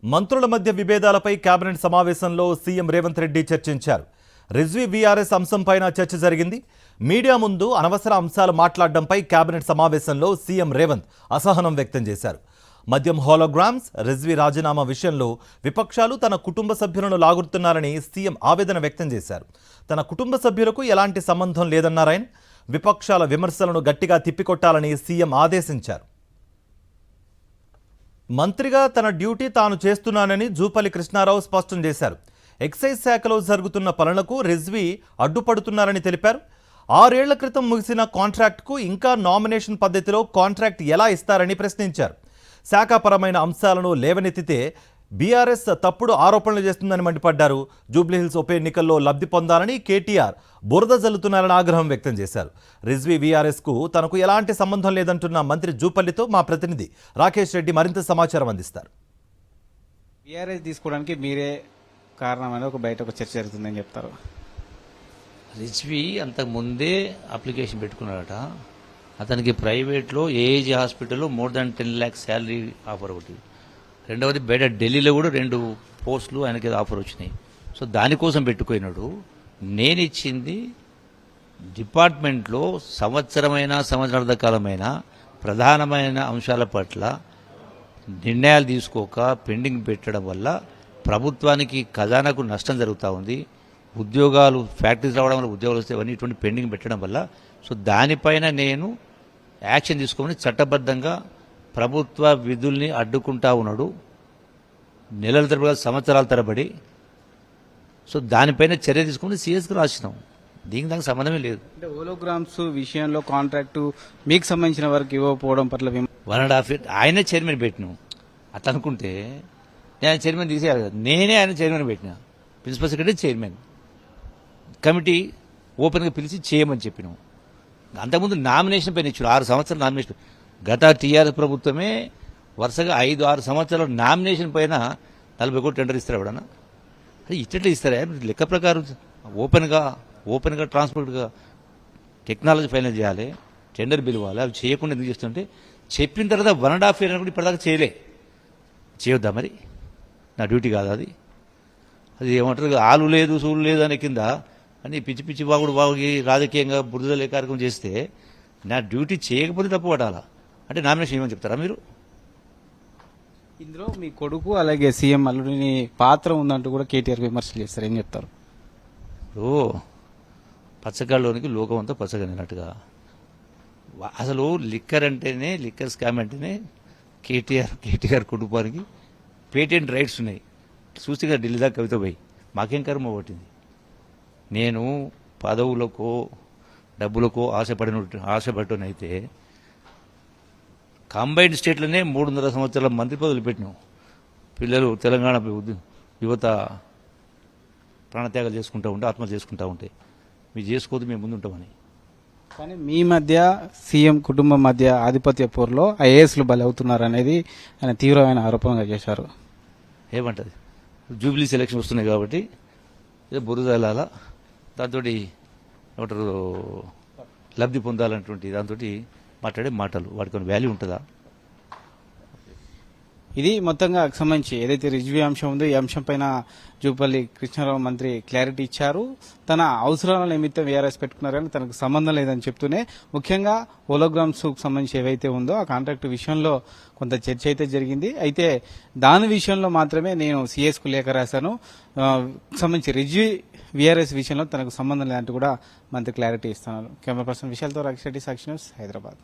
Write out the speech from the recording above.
మంత్రుల మధ్య విభేదాలపై కేబినెట్ సమావేశంలో సీఎం రేవంత్ రెడ్డి చర్చించారు. రిజ్వీ వీఆర్ఎస్ అంశంపైన చర్చ జరిగింది. మీడియా ముందు అనవసర అంశాలు మాట్లాడడంపై కేబినెట్ సమావేశంలో సీఎం రేవంత్ అసహనం వ్యక్తం చేశారు. మద్యం హోలోగ్రామ్స్, రిజ్వీ రాజీనామా విషయంలో విపక్షాలు తన కుటుంబ సభ్యులను లాగుతున్నారని సీఎం ఆవేదన వ్యక్తం చేశారు. తన కుటుంబ సభ్యులకు ఎలాంటి సంబంధం లేదన్నారాయన. విపక్షాల విమర్శలను గట్టిగా తిప్పికొట్టాలని సీఎం ఆదేశించారు. మంత్రిగా తన డ్యూటీ తాను చేస్తున్నానని జూపల్లి కృష్ణారావు స్పష్టం చేశారు. ఎక్సైజ్ శాఖలో జరుగుతున్న పనులకు రిజ్వీ అడ్డుపడుతున్నారని తెలిపారు. 6 ఏళ్ల క్రితం ముగిసిన కాంట్రాక్ట్కు ఇంకా నామినేషన్ పద్ధతిలో కాంట్రాక్ట్ ఎలా ఇస్తారని ప్రశ్నించారు. శాఖాపరమైన అంశాలను లేవనెత్తితే బీఆర్ఎస్ తప్పుడు ఆరోపణలు చేస్తుందని మండిపడ్డారు. జూబ్లీహిల్స్ ఉప ఎన్నికల్లో లబ్ధి పొందాలని కేటీఆర్ బురద జల్లుతున్నారని ఆగ్రహం వ్యక్తం చేశారు. రిజ్వీ వీఆర్ఎస్కు తనకు ఎలాంటి సంబంధం లేదంటున్న మంత్రి జూపల్లితో మా ప్రతినిధి రాకేష్ రెడ్డి మరింత సమాచారం అందిస్తారు. బీఆర్ఎస్ తీసుకోవడానికి మీరే కారణమైన బయట ఒక చర్చ జరుగుతుందని చెప్తారు. రిజ్వీ అంతకుముందే అప్లికేషన్ పెట్టుకున్నాడట. అతనికి ప్రైవేట్లో ఏఏజీ హాస్పిటల్లో more than 10 lakhs salary offer ఒకటి, రెండవది బయట ఢిల్లీలో కూడా 2 పోస్టులు ఆయనకి ఆఫర్ వచ్చినాయి. సో దానికోసం పెట్టుకున్నాడు. నేను ఇచ్చింది డిపార్ట్మెంట్లో సంవత్సరార్థ కాలమైన ప్రధానమైన అంశాల పట్ల నిర్ణయాలు తీసుకోక పెండింగ్ పెట్టడం వల్ల ప్రభుత్వానికి ఖజానాకు నష్టం జరుగుతూ ఉంది. ఉద్యోగాలు ఫ్యాక్టరీస్ రావడం వల్ల ఉద్యోగాలు వస్తే అవన్నీ ఇటువంటి పెండింగ్ పెట్టడం వల్ల సో దానిపైన నేను యాక్షన్ తీసుకోమని చట్టబద్ధంగా ప్రభుత్వ విధుల్ని అడ్డుకుంటా ఉన్నాడు. నెలల తరబడి సంవత్సరాల తరబడి. సో దానిపైన చర్య తీసుకుని సీఎస్కి రాసినాం. దానికి సంబంధమే లేదు. అంటే హోలోగ్రామ్స్ విషయంలో కాంట్రాక్టు మీకు సంబంధించిన వరకు ఇవ్వకపోవడం పట్ల 1.5 years ఆయనే చైర్మన్ పెట్టినాం. అట్లా అనుకుంటే నేను చైర్మన్ తీసేయాలి కదా. నేనే ఆయన చైర్మన్ పెట్టినా, ప్రిన్సిపల్ సెక్రటరీ చైర్మన్. కమిటీ ఓపెన్గా పిలిచి చేయమని చెప్పినాం. అంతకుముందు నామినేషన్ పైన ఇచ్చారు 6 సంవత్సరాలు నామినేషన్. గత టీఆర్ఎస్ ప్రభుత్వమే వరుసగా 5-6 సంవత్సరాల నామినేషన్ పైన 40 కోట్లు టెండర్ ఇస్తారు ఎవడన్నా. అది ఇట్లా ఇస్తారా? లెక్క ప్రకారం ఓపెన్గా ట్రాన్స్పరెంట్గా టెక్నాలజీ ఫైనల్ చేయాలి, టెండర్ పిలవాలి. అవి చేయకుండా ఎందుకు చేస్తుంటే చెప్పిన తర్వాత 1.5 years కూడా ఇప్పటిదాకా చేయొద్దా? మరి నా డ్యూటీ కాదు అది. అది ఏమంటారు, ఆలు లేదు సూలు లేదు అనే కింద అని పిచ్చి పిచ్చి వాగి రాజకీయంగా బురదలే కార్యక్రమం చేస్తే నా డ్యూటీ చేయకపోతే తప్పు పడాలా అంటే నామినేషన్ ఏమని చెప్తారా మీరు? ఇందులో మీ కొడుకు అలాగే సీఎం అల్లుడిని పాత్ర ఉందంటూ కూడా కేటీఆర్ విమర్శలు చేస్తారు. ఏం చెప్తారు? ఇప్పుడు పచ్చగాళ్ళలోనికి లోకం అంతా పచ్చగనినట్టుగా అసలు లిక్కర్ స్కామ్ అంటేనే కేటీఆర్ కుటుంబానికి పేటెంట్ రైట్స్ ఉన్నాయి. చూసిగా ఢిల్లీ దాకా కవిత పోయి మాకేం కర్మ పట్టింది. నేను పదవులకో డబ్బులకో ఆశపడటనైతే కంబైన్డ్ స్టేట్లోనే 300 సంవత్సరాల మంత్రి పదవులు పెట్టినాం. పిల్లలు తెలంగాణ యువత ప్రాణత్యాగాలు చేసుకుంటూ ఉంటే ఆత్మహత్య చేసుకుంటూ ఉంటే మీరు చేసుకోవద్దు, మేము ముందు ఉంటామని. కానీ మీ మధ్య సీఎం కుటుంబం మధ్య ఆధిపత్య పోరులో ఐఏఎస్లు బలవుతున్నారు అనేది ఆయన తీవ్రమైన ఆరోపణగా చేశారు. ఏమంటది, జూబ్లీ సెలక్షన్ వస్తున్నాయి కాబట్టి బురదలాల దాంతో ఏమంటారు లబ్ధి పొందాలన్నటువంటి దాంతో మాట్లాడే మాటలు వాటికి వాల్యూ ఉంటుందా? ఇది మొత్తంగా సంబంధించి ఏదైతే రిజ్వీ అంశం ఉందో ఈ అంశం పైన జూపల్లి కృష్ణారావు మంత్రి క్లారిటీ ఇచ్చారు. తన అవసరాల నిమిత్తం వీఆర్ఎస్ పెట్టుకున్నారని తనకు సంబంధం లేదని చెప్తూనే ముఖ్యంగా హోలోగ్రామ్స్ సంబంధించి ఏవైతే ఉందో ఆ కాంట్రాక్ట్ విషయంలో కొంత చర్చ అయితే జరిగింది. అయితే దాని విషయంలో మాత్రమే నేను సీఎస్కు లేఖ రాశాను, సంబంధించి రిజ్వీ వీఆర్ఎస్ విషయంలో తనకు సంబంధం లేదంటూ కూడా మంత్రి క్లారిటీ ఇస్తున్నారు. కెమెరా పర్సన్ విశాల్తో రాకేష్ రెడ్డి, సాక్షి న్యూస్, హైదరాబాద్.